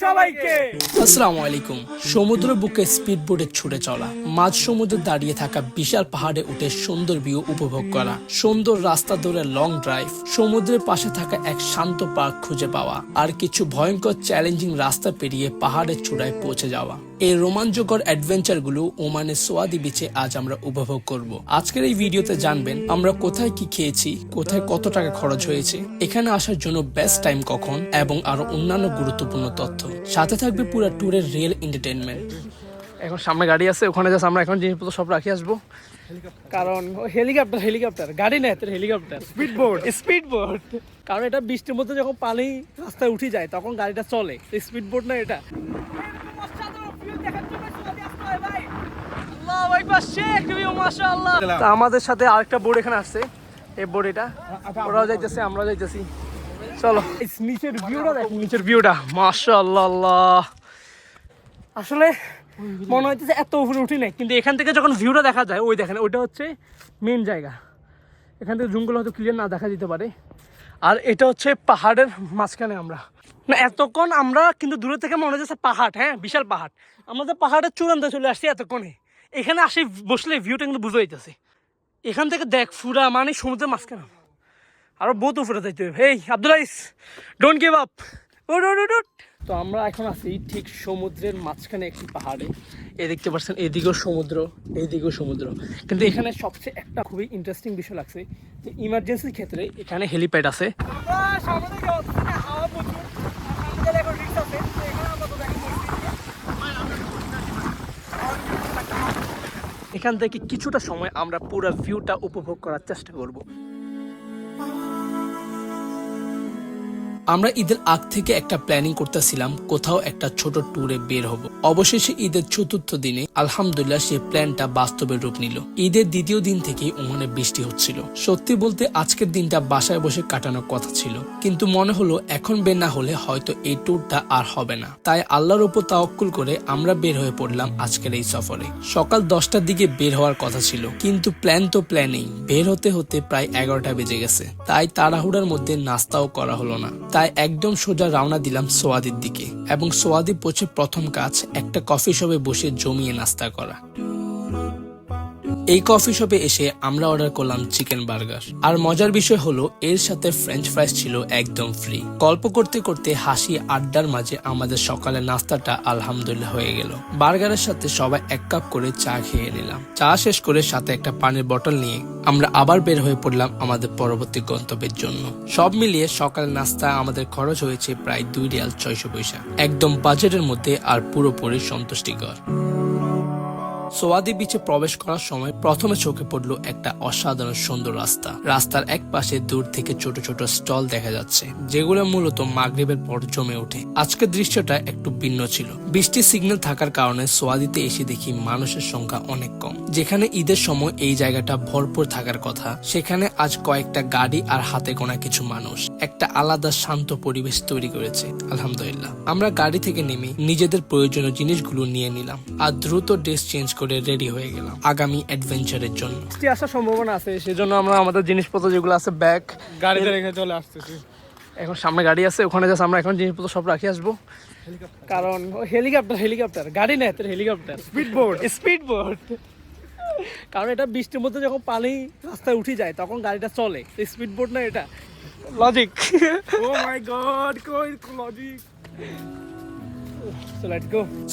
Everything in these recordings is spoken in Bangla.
সবাইকে। আসসালামু আলাইকুম। সমুদ্র বুকে স্পিড বোটে ছুটে চলা, মাঝ সমুদ্রে দাঁড়িয়ে থাকা বিশাল পাহাড়ে উঠে সুন্দর ভিউ উপভোগ করা, সুন্দর রাস্তা ধরে লং ড্রাইভ, সমুদ্রের পাশে থাকা এক শান্ত পার্ক খুঁজে পাওয়া, আর কিছু ভয়ঙ্কর চ্যালেঞ্জিং রাস্তা পেরিয়ে পাহাড়ের চূড়ায় পৌঁছে যাওয়া। এই রোমাঞ্চকর অ্যাডভেঞ্চার গুলো ওমানের সোয়াদি বিচে আজ আমরা উপভোগ করব। আজকের এই ভিডিওতে জানবেন আমরা কোথায় কি খেয়েছি, কোথায় কত টাকা খরচ হয়েছে, এখানে আসার জন্য বেস্ট টাইম কখন, এবং আরো অন্যান্য গুরুত্বপূর্ণ তথ্য। সাথে থাকবে পুরো ট্যুরের রিয়েল এন্টারটেইনমেন্ট। এখন সামনে গাড়ি আছে, ওখানে জাস্ট আমরা এখন জিনিসপত্র সব রাখি আসবো, কারণ হেলিকপ্টার গাড়ি না, হেলিকপ্টার স্পিড বোট। কারণ এটা বৃষ্টির মধ্যে যখন পানি রাস্তায় উঠে যায় তখন গাড়িটা চলে, স্পিড বোট না এটা। আমাদের সাথে আরেকটা বোর্ড এখানে আসছে, এই বোর্ড এটা, ওরাও যাইতেছে আমরাও যাইতেছি। চলো নিচের ভিউটা দেখো, নিচের ভিউটা মাশাআল্লাহ। আসলে মনে হইতেছে এত উপরে উঠি নাই, কিন্তু এখান থেকে যখন ভিউটা দেখা যায়, ওই দেখেন ওইটা হচ্ছে মেন জায়গা। এখান থেকে জঙ্গল হয়তো ক্লিয়ার না দেখা যেতে পারে, আর এটা হচ্ছে পাহাড়ের মাঝখানে। আমরা না এতক্ষণ আমরা কিন্তু দূরে থেকে মনে হচ্ছে পাহাড়, হ্যাঁ বিশাল পাহাড়, আমাদের পাহাড়ের চূড়ান্তে চলে আসছি এতক্ষণে। এখানে আসে বসলে ভিউটা কিন্তু বুঝে যাইতেছে। এখান থেকে দেখ ফুরা মানে সমুদ্রের মাঝখানে, আরো বহুত উপরে যাইতে হবে। হেই আব্দুল আইস, ডোন্ট গিভ আপ। তো আমরা এখন আছি ঠিক সমুদ্রের মাঝখানে একটি পাহাড়ে। এই দেখতে পাচ্ছেন এদিকেও সমুদ্র, এইদিকেও সমুদ্র। কিন্তু এখানে সবচেয়ে একটা খুবই ইন্টারেস্টিং বিষয় লাগছে যে ইমার্জেন্সির ক্ষেত্রে এখানে হেলিপ্যাড আছে। এখান থেকে কিছুটা সময় আমরা পুরো ভিউটা উপভোগ করার চেষ্টা করব। আমরা ঈদের আগ থেকে একটা প্ল্যানিং করতেছিলাম কোথাও একটা ছোট ট্যুরে বের হব। অবশেষে ঈদের চতুর্থ দিনে আলহামদুলিল্লাহ সেই প্ল্যানটা বাস্তবে রূপ নিল। ঈদের দ্বিতীয় দিন থেকেই ওমানে বৃষ্টি হচ্ছিল। সত্যি বলতে আজকের দিনটা বাসায় বসে কাটানোর কথা ছিল, কিন্তু মনে হলো এখন বের না হলে হয়তো এই ট্যুরটা আর হবে না। তাই আল্লাহর উপর তাওয়াক্কুল করে আমরা বের হয়ে পড়লাম আজকের এই সফরে। সকাল 10টার দিকে বের হওয়ার কথা ছিল, কিন্তু প্ল্যান তো প্ল্যানেই, বের হতে হতে প্রায় 11টা বেজে গেছে। তাই তাড়াহুড়ার মধ্যে নাস্তাও করা হলো না। তাই একদম সোজা রওনা দিলাম সোয়াদির দিকে, এবং সোয়াদি পৌঁছে প্রথম কাজ একটা কফি শপে বসে জমিয়ে নাস্তা করা। এই কফি শপে এসে আমরা অর্ডার করলাম চিকেন বার্গার, আর মজার বিষয় হলো এর সাথে ফ্রেঞ্চ ফ্রাইস ছিল একদম ফ্রি। গল্প করতে করতে হাসি আড্ডার মাঝে আমাদের সকালের নাস্তাটা আলহামদুলিল্লাহ হয়ে গেল। বার্গারের সাথে সবাই 1 কাপ করে চা খেয়ে নিলাম। চা শেষ করে সাথে একটা পানির বোতল নিয়ে আমরা আবার বের হয়ে পড়লাম আমাদের পরবর্তী গন্তব্যের জন্য। সব মিলিয়ে সকালের নাস্তা আমাদের খরচ হয়েছে প্রায় 2 রিয়াল 600 পয়সা, একদম বাজেটের মধ্যে আর পুরোপুরি সন্তুষ্টিকর। সোয়াদি বিচে প্রবেশ করার সময় প্রথমে চোখে পড়লো একটা অসাধারণ সুন্দর রাস্তা। রাস্তার এক পাশে দূর থেকে ছোট ছোট স্টল দেখা যাচ্ছে, যেগুলো মূলত মাগরিবের পর জমে ওঠে। আজকের দৃশ্যটা একটু ভিন্ন ছিল। বৃষ্টির সিগন্যাল থাকার কারণে সোয়াদিতে এসে দেখি মানুষের সংখ্যা অনেক কম। যেখানে ঈদের সময় এই জায়গাটা ভরপুর থাকার কথা, সেখানে আজ কয়েকটা গাড়ি আর হাতে গোনা কিছু মানুষ একটা আলাদা শান্ত পরিবেশ তৈরি করেছে। আলহামদুলিল্লাহ আমরা গাড়ি থেকে নেমে নিজেদের প্রয়োজনীয় জিনিসগুলো নিয়ে নিলাম, আর দ্রুত ড্রেস চেঞ্জ করে রেডি হয়ে গেলাম আগামী অ্যাডভেঞ্চারের জন্য। আসার সম্ভাবনা আছে, সেজন্য আমরা আমাদের জিনিসপত্র যেগুলো আছে ব্যাগ গাড়িতে রেখে চলে আসতেছি। এখন সামনে গাড়ি আছে, ওখানে জাস্ট আমরা এখন জিনিসপত্র সব রাখি আসবো, কারণ হেলিকপ্টার গাড়ি না, হেলিকপ্টার স্পিড বোট। কারণ এটা বৃষ্টির মধ্যে যখন পানি রাস্তায় উঠে যায় তখন গাড়িটা চলে, স্পিড বোট না এটা। লজিক। ও মাই গড, কই লজিক।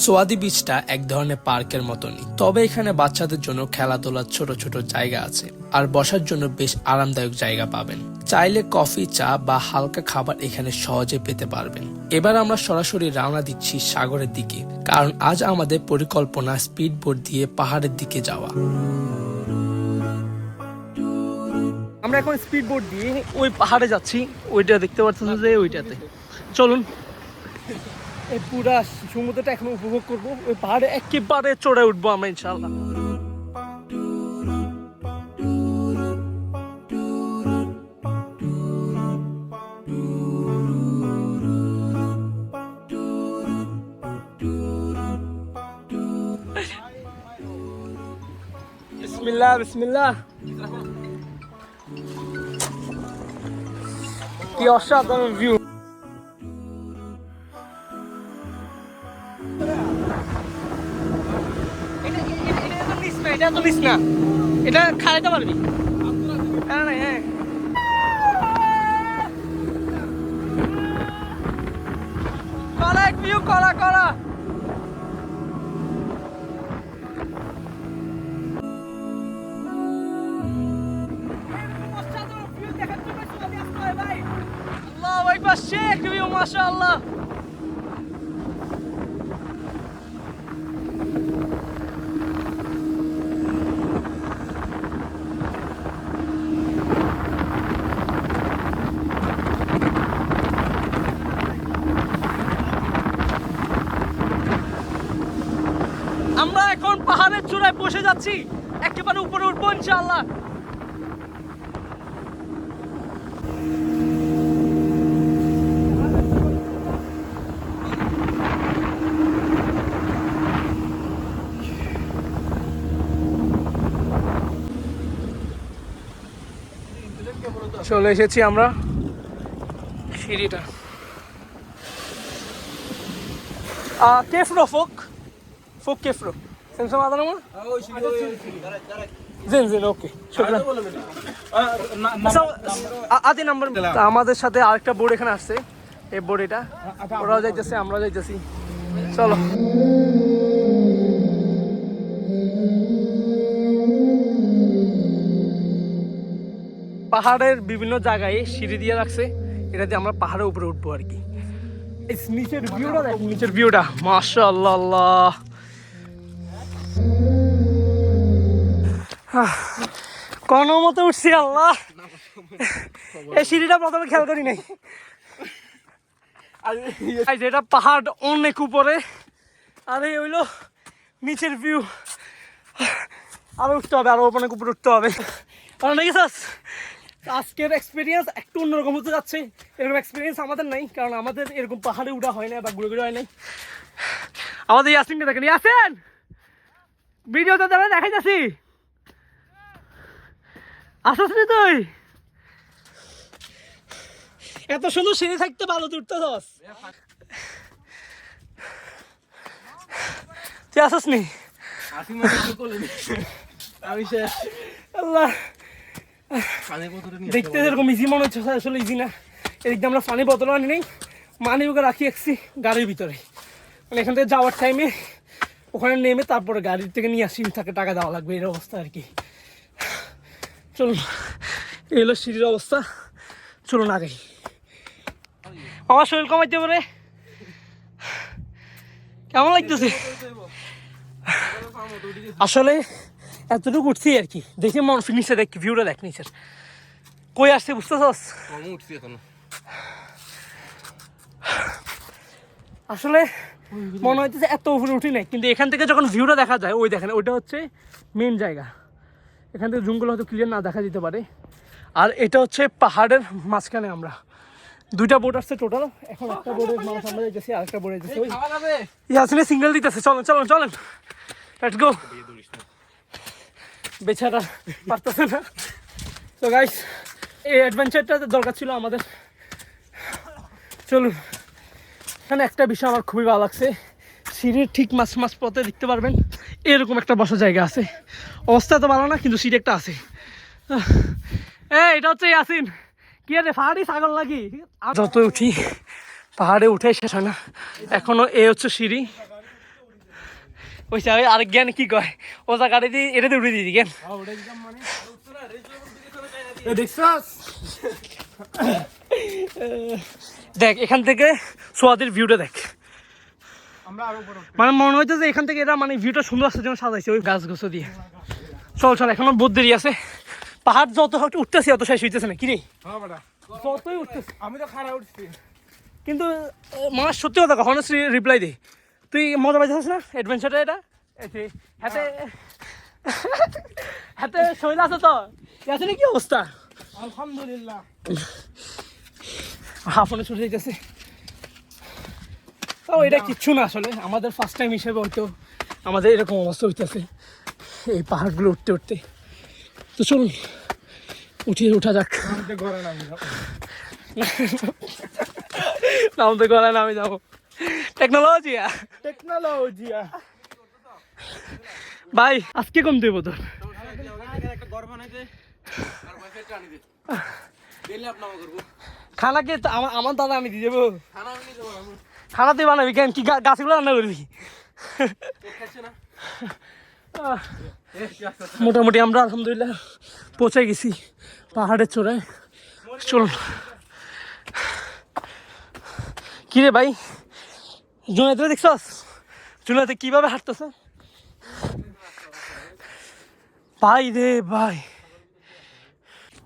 সোয়াদি বিচটা এক ধরনের পার্কের মতনই, তবে এখানে বাচ্চাদের জন্য খেলাধুলার ছোট ছোট জায়গা আছে, আর বসার জন্য বেশ আরামদায়ক জায়গা পাবেন। চাইলে কফি, চা বা হালকা খাবার এখানে সহজে পেতে পারবেন। এবার আমরা সরাসরি রওনা দিচ্ছি সাগরের দিকে, কারণ আজ আমাদের পরিকল্পনা স্পিড বোট দিয়ে পাহাড়ের দিকে যাওয়া। আমরা এখন স্পিড বোট দিয়ে ওই পাহাড়ে যাচ্ছি, ওইটা দেখতে পাচ্ছেন যে ওইটাতে। চলুন এই পুরা সমুদ্রটা এখন উপভোগ করবো। ওই পাহাড়ে একেবারে চড়ে উঠবো আমরা ইনশাআল্লাহ। বিসমিল্লাহ বিসমিল্লাহ। কি অসাধারণ ভিউ। এটা তো নিস না, এটা খাইতে পারবি। হ্যাঁ হ্যাঁ কলা এক ভিউ কলা কলা। আল্লাহু আকবার, শেখ ভিউ মাশাআল্লাহ। আমরা এখন পাহাড়ের চূড়ায় বসে যাচ্ছি, একেবারে উপরে উঠবো ইনশাআল্লাহ। চলে এসেছি আমরা সিঁড়িটা। كيفرو فوق فوق كيفرو سمسم هذا نمو زين زين اوكي شكرا আদি নাম্বার। আমাদের সাথে আরেকটা বোর্ড এখানে আসছে, এই বোর্ড এটা, ওরাও যাইতেছে আমরাও যাইতেছি, চলো। পাহাড়ের বিভিন্ন জায়গায় সিঁড়ি দিয়ে রাখছে, এটা দিয়ে আমরা পাহাড়ের উপরে উঠবো আর কি। নিচের ভিউটা দেখ, নিচের ভিউটা মাশাআল্লাহ আল্লাহ। কোন মতে উঠছি আল্লাহ, এই সিঁড়িটা প্রথমে খেয়াল করি নাই। যেটা পাহাড় অনেক উপরে, আর এই হইলো নিচের ভিউ। আরো উঠতে হবে, আরো অনেক উপরে উঠতে হবে। আজকের এক্সপিরিয়েন্স একটু অন্যরকম হতে যাচ্ছে। এরকম এক্সপিরিয়েন্স আমাদের নাই, কারণ আমাদের এরকম পাহাড়ে উঠা হয় না বা ঘুরে ঘুরে হয় নাই। আমাদের ইয়াসিনকে দেখেন, ইয়াসিন ভিডিওতে তারা দেখাই যাচ্ছি, আসিস নি তুই? এত সুন্দর সিঁড়ি থাকতে ভালো উঠতেছস, তুই আসিস নি? আমি শেষ আল্লাহ। দেখতে যেরকম ইজি মনে হচ্ছে, আসলে ইজি না। এদিক দিয়ে আমরা পানি বোতল আনি নেই, মানি ওকে রাখি একছি গাড়ির ভিতরে, মানে এখান থেকে যাওয়ার টাইমে ওখানে নেমে তারপরে গাড়ির থেকে নিয়ে আসি, তাকে টাকা দেওয়া লাগবে, এর অবস্থা আর কি। চলুন, এই হলো সিঁড়ির অবস্থা, চলুন আগে। আমার শরীর কমাইতে পারে, কেমন লাগতেছে? আসলে এতটুকু উঠছি আর কি, দেখি মন ফিনিশে দেখ, ভিউটা দেখ নিচের, কই আসছে বুঝতেছস? আসলে মনে হইতেছে এত উপরে উঠি নাই, কিন্তু এখান থেকে যখন ভিউটা দেখা যায়, ওই দেখেন ওইটা হচ্ছে মেন জায়গা। এখান থেকে জঙ্গল হয়তো ক্লিয়ার না দেখা যেতে পারে। আর এটা হচ্ছে পাহাড়ের মাঝখানে আমরা দুইটা বোট আসছে টোটাল। এখন একটা বোর্ডের মানুষ আমরা যাইতেছি, আরেকটা বোর্ডে যাইতেছি। ইয়াসিনে সিঙ্গেল দিতেছে, চলেন চলেন চলেন, লেটস গো। বেচারা পারতেছে না। তো গাইস, এই অ্যাডভেঞ্চারটা দরকার ছিল আমাদের। চলুন, এখানে একটা বিষয় আমার খুবই ভালো লাগছে, সিঁড়ির ঠিক মাঝ পথে দেখতে পারবেন এরকম একটা বসার জায়গা আছে। অবস্থা তো ভালো না, কিন্তু সিঁড়ি একটা আছে। এটা হচ্ছে ইয়াসিন। কি রে, পাহাড়ি ছাগল লাগি? যত উঠি পাহাড়ে উঠে শেষ হয় না। এখনো এ হচ্ছে সিঁড়ি। ওই আরেক জ্ঞান কি কয়, ও জায়গাটা দিয়ে এটাতে উঠে দিদি জ্ঞান। দেখ এখান থেকে সোয়াদের ভিউটা দেখ, মানে মনে হইতো যে এখান থেকে এটা মানে ভিউটা সুন্দর আসার জন্য সাজাইছে ওই গাছ গোছ দিয়ে। চল চল, এখনো বহুত দেরি আছে। পাহাড় যত উঠতেছি অত শেষ হইতেছে না, কি রে? যতই উঠতেছি, আমি তো খারাপ উঠছি, কিন্তু আমার সত্যি কথা কখনো রিপ্লাই দে। তুই মজা পাইছিস না অ্যাডভেঞ্চারটা? এটা হাতে হাতে শৈল আছে তো, আছে কি অবস্থা? আলহামদুলিল্লাহ, হাফনে ছুটে যাইতেছে। ও এটা কিচ্ছু না, আসলে আমাদের ফার্স্ট টাইম হিসেবে হয়তো আমাদের এরকম অবস্থা হইতেছে এই পাহাড়গুলো উঠতে উঠতে। তো চলুন উঠা যাক। নামতে গলায় নামে যাবো। টেকনোলজি ভাই আজকে কম দেবো তোর খানা কে আমার দাদা আমি দিয়ে দেবো খানা তুই বানাবি কেন কি গাছগুলো রান্না করবি মোটামুটি আমরা আলহামদুলিল্লাহ পৌঁছে গেছি পাহাড়ের চূড়ায়। চলুন কিরে ভাই জুনাইতে দেখছস জুনাইতে কিভাবে হাঁটতেছে ভাই রে ভাই।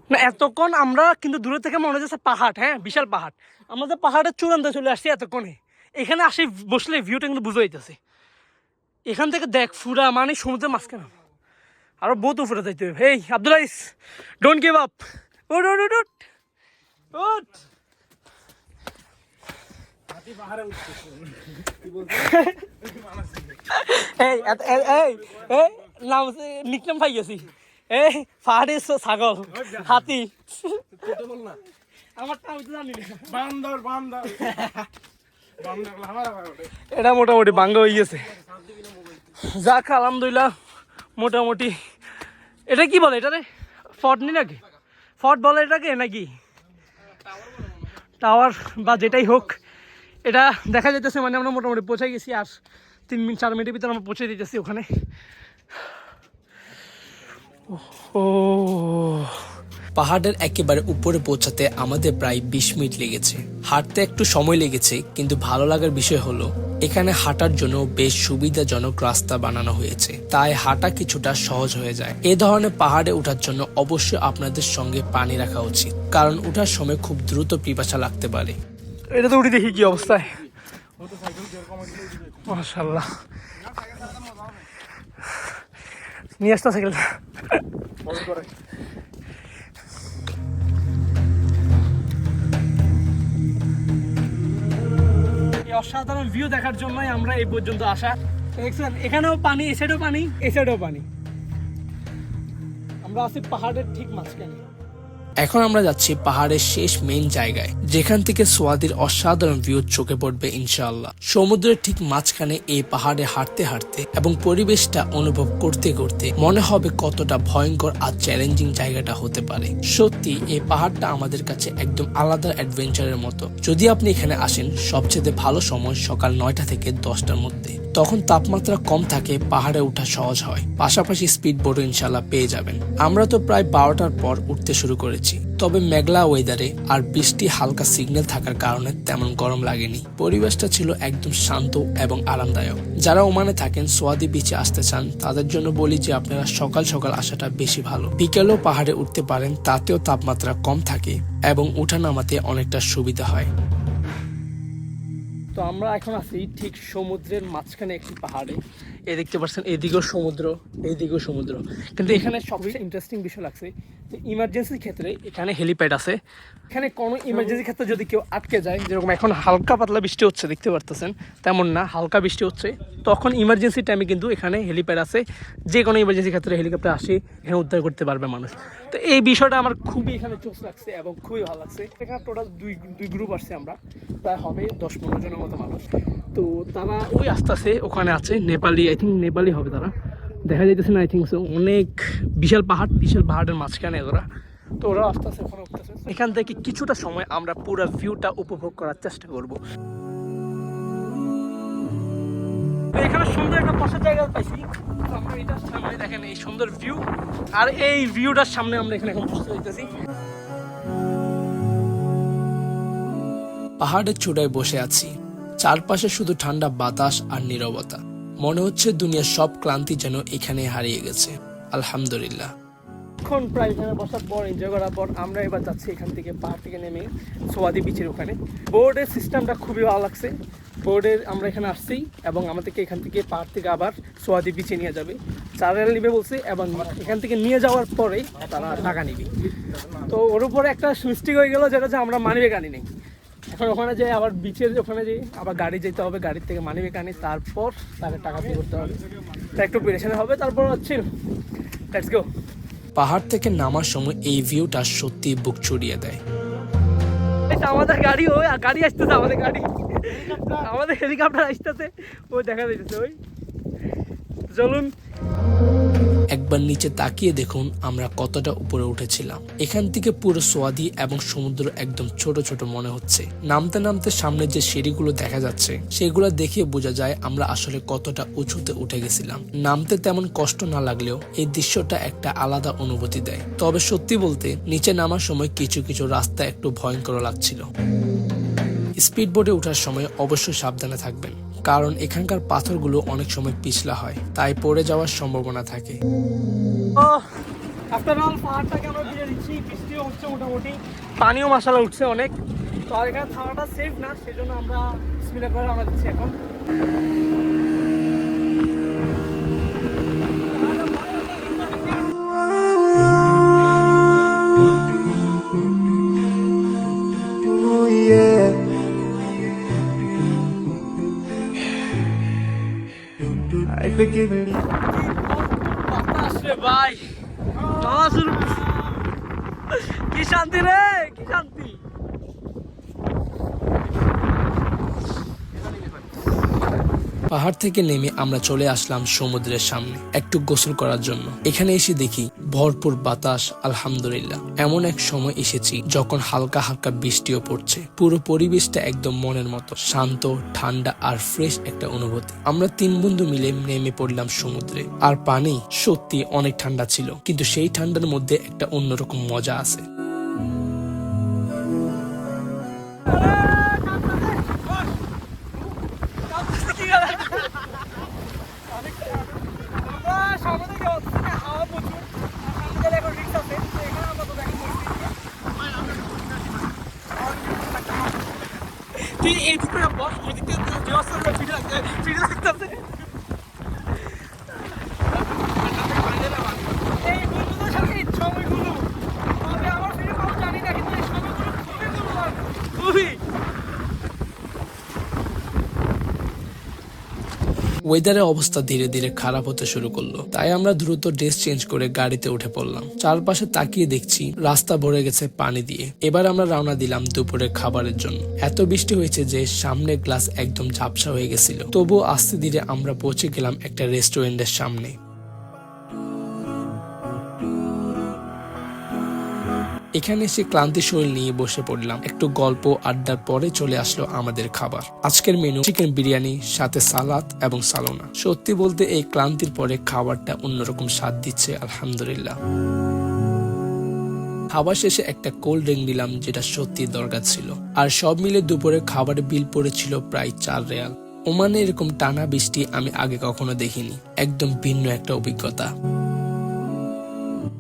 না এতক্ষণ আমরা কিন্তু দূরে থেকে মনে হচ্ছে পাহাড়, হ্যাঁ বিশাল পাহাড়, আমাদের পাহাড়ের চূড়ান্তে চলে আসছি এতক্ষণে। এখানে আসে বসলে ভিউটা কিন্তু বুঝে যাইতেছে। এখান থেকে দেখ পুরা মানে সমুদ্রের মাঝখানে, আরো বহুত উপরে যাইতে হবে। হেই আব্দুল আইস ডোন্ট গিভ আপ, উঠ উঠ উঠ উঠ উঠ। এই এই এই নাম নিকনাম পাই গেছি, এই পাহাড়ের ছাগল হাতি আমার তো জানি বান্দর বান্দর এটা মোটামুটি ভাঙ্গা হয়ে গেছে। যাক আলহামদুলিল্লাহ মোটামুটি। এটা কি বলে এটারে ফর্ট নি নাকি ফর্ট বলে এটাকে নাকি টাওয়ার বা যেটাই হোক, এটা দেখা যাইতেছে মানে আমরা মোটামুটি পৌঁছে গেছি। আর 3-4 মিনিটের ভিতরে আমরা পৌঁছে দিতেছি ওখানে। ও পাহাড়ের একেবারে উপরে পৌঁছাতে আমাদের প্রায় 20 মিনিট লেগেছে। হাঁটতে একটু সময় লেগেছে, কিন্তু ভালো লাগার বিষয় হলো এখানে হাঁটার জন্য বেশ সুবিধাজনক রাস্তা বানানো হয়েছে, তাই হাঁটা কিছুটা সহজ হয়ে যায়। এ ধরনের পাহাড়ে ওঠার জন্য অবশ্যই আপনাদের সঙ্গে পানি রাখা উচিত, কারণ ওঠার সময় খুব দ্রুত পিপাসা লাগতে পারে। এটা তো উঠে দেখি কি অবস্থায়, মাশাআল্লাহ। নিয়ে আসতে সাইকেলটা অসাধারণ ভিউ দেখার জন্যই আমরা এই পর্যন্ত আসা। দেখছেন এখানেও পানি, এ সাইডেও পানি, এ সাইডেও পানি। আমরা আছি পাহাড়ের ঠিক মাঝখানে। এখন আমরা যাচ্ছি পাহাড়ের শেষ মেইন জায়গায়, যেখান থেকে সোয়াদির অসাধারণ ভিউ চোখে পড়বে ইনশাআল্লাহ। সমুদ্রের ঠিক মাঝখানে এই পাহাড়ে হাঁটতে হাঁটতে এবং পরিবেশটা অনুভব করতে করতে মনে হবে কতটা ভয়ঙ্কর আর চ্যালেঞ্জিং জায়গাটা হতে পারে। সত্যি এই পাহাড়টা আমাদের কাছে একদম আলাদা অ্যাডভেঞ্চারের মতো। যদি আপনি এখানে আসেন, সবচেয়ে ভালো সময় সকাল 9টা থেকে 10টার মধ্যে। তখন তাপমাত্রা কম থাকে, পাহাড়ে ওঠা সহজ হয়, পাশাপাশি স্পিড বোর্ডও ইনশাল্লাহ পেয়ে যাবেন। আমরা তো প্রায় 12টার পর উঠতে শুরু করেছি, তবে মেঘলা ওয়েদারে আর বৃষ্টি হালকা সিগন্যাল থাকার কারণে তেমন গরম লাগেনি। পরিবেশটা ছিল একদম শান্ত এবং আরামদায়ক। যারা ওমানে থাকেন, সোয়াদি বিচে আসতে চান, তাদের জন্য বলি যে আপনারা সকাল সকাল আসাটা বেশি ভালো। বিকেলেও পাহাড়ে উঠতে পারেন, তাতেও তাপমাত্রা কম থাকে এবং উঠা নামাতে অনেকটা সুবিধা হয়। তো আমরা এখন আছি ঠিক সমুদ্রের মাঝখানে একটি পাহাড়ে। এই দেখতে পাচ্ছেন এদিকেও সমুদ্র, এইদিকেও সমুদ্র। কিন্তু এখানে সবচেয়ে ইন্টারেস্টিং বিষয় লাগছে যে ইমার্জেন্সির ক্ষেত্রে এখানে হেলিপ্যাড আছে। এখানে কোনো ইমার্জেন্সির ক্ষেত্রে যদি কেউ আটকে যায়, যেরকম এখন হালকা পাতলা বৃষ্টি হচ্ছে দেখতে পারতেছেন, তেমন না হালকা বৃষ্টি হচ্ছে, তখন ইমার্জেন্সি টাইমে কিন্তু এখানে হেলিপ্যাড আছে। যে কোনো ইমার্জেন্সির ক্ষেত্রে হেলিকপ্টার আসে, এখানে উদ্ধার করতে পারবে মানুষ। তো এই বিষয়টা আমার খুবই এখানে চোখ লাগছে এবং খুবই ভালো লাগছে। এখানে টোটাল দুই গ্রুপ আসছে, আমরা প্রায় হবে 10-15 জনের মতো মানুষ। তো তারা ওই আস্তে আস্তে ওখানে আছে, নেপালি, আই থিঙ্ক নেপালি হবে তারা, দেখা যাইতেছে না, আই থিঙ্ক সো। অনেক বিশাল পাহাড়ের মাঝখানে ওরা, তো ওরা আস্তে আস্তে ওখানে উঠতেছে। এখান থেকে কিছুটা সময় আমরা পুরো ভিউটা উপভোগ করার চেষ্টা করব। এখানে সুন্দর একটা বসার জায়গা পাইছি, আমরা এটার সামনে দেখেন এই সুন্দর ভিউ, আর এই ভিউটার সামনে আমরা এখানে এখন বসতে যাইতেছি। পাহাড়ের চূড়ায় বসে আছি, চারপাশে শুধু ঠান্ডা বাতাস আর নীরবতা। মনে হচ্ছে দুনিয়ার সব ক্লান্তি যেন এখানে হারিয়ে গেছে। আলহামদুলিল্লাহ। এখন প্রায় এখানে বসার পর, এনজয় করার পর, আমরা এবার যাচ্ছি এখান থেকে পাহাড় থেকে নেমে সোয়াদি বিচের ওখানে। বোর্ডের সিস্টেমটা খুবই ভালো লাগছে। বোর্ডের আমরা এখানে আসছি এবং আমাদেরকে এখান থেকে পাহাড় থেকে আবার সোয়াদি বিচে নিয়ে যাবে, চার্জার নিবে বলছে, এবং এখান থেকে নিয়ে যাওয়ার পরে তারা টাকা নিবে। তো ওর উপরে একটা মিস্টেক হয়ে গেল, যেটা যে আমরা মানি ব্যাগ আনি নেই। এখন ওখানে যে আবার বিচের ওখানে যে আবার গাড়ি যেতে হবে, গাড়ির থেকে মানি ব্যাগ আনি, তারপর তাকে টাকা পে করতে হবে। তা একটু পেরেশানি হবে, তারপর হচ্ছে লেটস গো। পাহাড় থেকে নামার সময় এই ভিউটা সত্যি বুক চুরিয়ে দেয়। আমাদের গাড়ি, ওই গাড়ি আসতেছে, আমাদের হেলিকপ্টার আসতেছে, ওই দেখা যাইতেছে, ওই চলুন একবার নিচে তাকিয়ে দেখুন আমরা কতটা উপরে উঠেছিলাম। এখান থেকে পুরো সোয়াদি এবং সমুদ্র একদম ছোট ছোট মনে হচ্ছে। নামতে নামতে সামনে যে সিঁড়িগুলো দেখা যাচ্ছে সেগুলো দেখে বোঝা যায় আমরা আসলে কতটা উঁচুতে উঠে গেছিলাম। নামতে তেমন কষ্ট না লাগলেও এই দৃশ্যটা একটা আলাদা অনুভূতি দেয়। তবে সত্যি বলতে নিচে নামার সময় কিছু কিছু রাস্তা একটু ভয়ঙ্কর লাগছিল। স্পিড বোটে ওঠার সময় অবশ্যই সাবধানে থাকবেন, কারণ এখানকার পাথরগুলো অনেক সময় পিছলা হয়, তাই পড়ে যাওয়ার সম্ভাবনা থাকে। আফটার অল পাহাড়টাকে আমরা দিয়ে দিচ্ছি, বৃষ্টিও হচ্ছে মোটামুটি, পানিও মাসালা উঠছে অনেক। তো আর এখানে থাকাটা সেফ না, সেজন্য আমরা বিসমিল্লাহ করে আমরা দিচ্ছি এখন। বাতাস রে ভাই, কি শান্তি রে, কি শান্তি। পাহাড় থেকে নেমে আমরা চলে আসলাম সমুদ্রের সামনে একটু গোসল করার জন্য। এখানে এসে দেখি ভরপুর বাতাস। আলহামদুলিল্লাহ, এমন এক সময় এসেছি যখন হালকা হালকা বৃষ্টিও পড়ছে। পুরো পরিবেশটা একদম মনের মতো শান্ত, ঠান্ডা আর ফ্রেশ একটা অনুভূতি। আমরা 3 বন্ধু মিলে নেমে পড়লাম সমুদ্রে। আর পানি সত্যি অনেক ঠান্ডা ছিল, কিন্তু সেই ঠান্ডার মধ্যে একটা অন্যরকম মজা আছে। তুই এই দিকে বস, ওই দিকে ফিরে লাগতেছে। এই বন্ধুদের সাথে এই সময়গুলো, তবে আমার ফিরে পাবো জানি না, কিন্তু এই সময়গুলো খুবই মূল্যবান, খুবই। ওয়েদারের অবস্থা ধীরে ধীরে খারাপ হতে শুরু করলো, তাই আমরা দ্রুত ড্রেস চেঞ্জ করে গাড়িতে উঠে পড়লাম। চারপাশে তাকিয়ে দেখছি রাস্তা ভরে গেছে পানি দিয়ে। এবার আমরা রওনা দিলাম দুপুরের খাবারের জন্য। এত বৃষ্টি হয়েছে যে সামনের গ্লাস একদম ঝাপসা হয়ে গেছিল, তবুও আস্তে ধীরে আমরা পৌঁছে গেলাম একটা রেস্টুরেন্টের সামনে। এখানে এসে ক্লান্তি শরীর নিয়ে বসে পড়লাম। একটু গল্প আড্ডার পরে চলে আসলো আমাদের খাবার। আজকের মেনু চিকেন বিরিয়ানি, সাথে সালাদ এবং সালোনা। সত্যি বলতে এই ক্লান্তির পরে খাবারটা অন্যরকম স্বাদ দিচ্ছে, আলহামদুলিল্লাহ। খাবার শেষে একটা কোল্ড ড্রিঙ্ক নিলাম, যেটা সত্যি দরকার ছিল। আর সব মিলে দুপুরে খাবারের বিল পড়েছিল প্রায় 4 রিয়াল। ওমানে এরকম টানা বৃষ্টি আমি আগে কখনো দেখিনি, একদম ভিন্ন একটা অভিজ্ঞতা।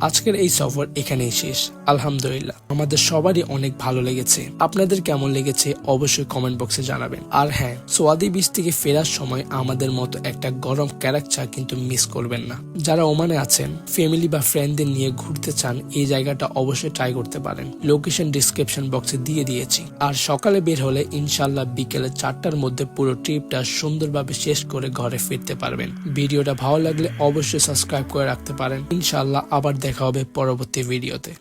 আজকের এই সফর এখানেই শেষ। আলহামদুলিল্লাহ, আমাদের সবারই অনেক ভালো লেগেছে। আপনাদের কেমন লেগেছে অবশ্যই কমেন্ট বক্সে জানাবেন। আর হ্যাঁ, সোয়াদি বিচ থেকে ফেরার সময় আমাদের মতো একটা গরম ক্যারাক চা কিন্তু মিস করবেন না। যারা ওমানে আছেন, ফ্যামিলি বা ফ্রেন্ডদের নিয়ে ঘুরতে চান, এই জায়গাটা অবশ্যই ট্রাই করতে পারেন। লোকেশন ডিসক্রিপশন বক্সে দিয়ে দিয়েছি। আর সকালে বের হলে ইনশাল্লাহ বিকেলে 4টার মধ্যে পুরো ট্রিপটা সুন্দরভাবে শেষ করে ঘরে ফিরতে পারবেন। ভিডিওটা ভালো লাগলে অবশ্যই সাবস্ক্রাইব করে রাখতে পারেন। ইনশাল্লাহ আবার দেখা হবে পরবর্তী ভিডিওতে।